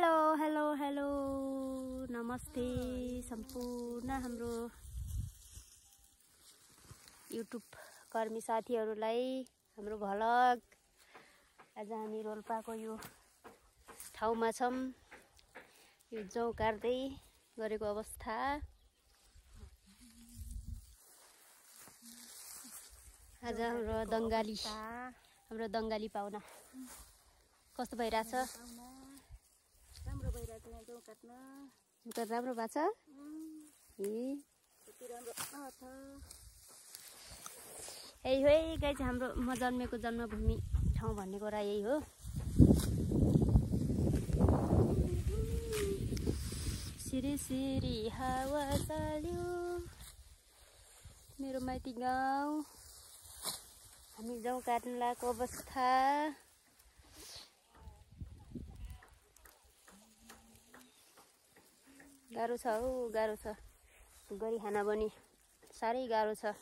Hello hello hello नमस्ते सम्पूर्ण हाम्रो युट्युब कर्मी साथीहरूलाई हाम्रो भ्लग। आज हामी रोल्पाको यो ठाउँमा छौं। यो जौ काट्दै गरेको अवस्था। आज हाम्रो दंगाली पाहुना कस्तो भइराछ? राम्रो भइरहेछ यहाँ जौ काट्न। राम्रो भएको छ। गाइज हाम्रो म जन्मेको जन्मभूमि ठाउँ भन्ने कुरा यही हो। सिरी सिरी हावा चाल्यो मेरो माइती गाउँ। हामी जौ काट्न लागेको अवस्था। गाह्रो छ हौ, गाह्रो छ। गरी खाना पनि साह्रै गाह्रो छ।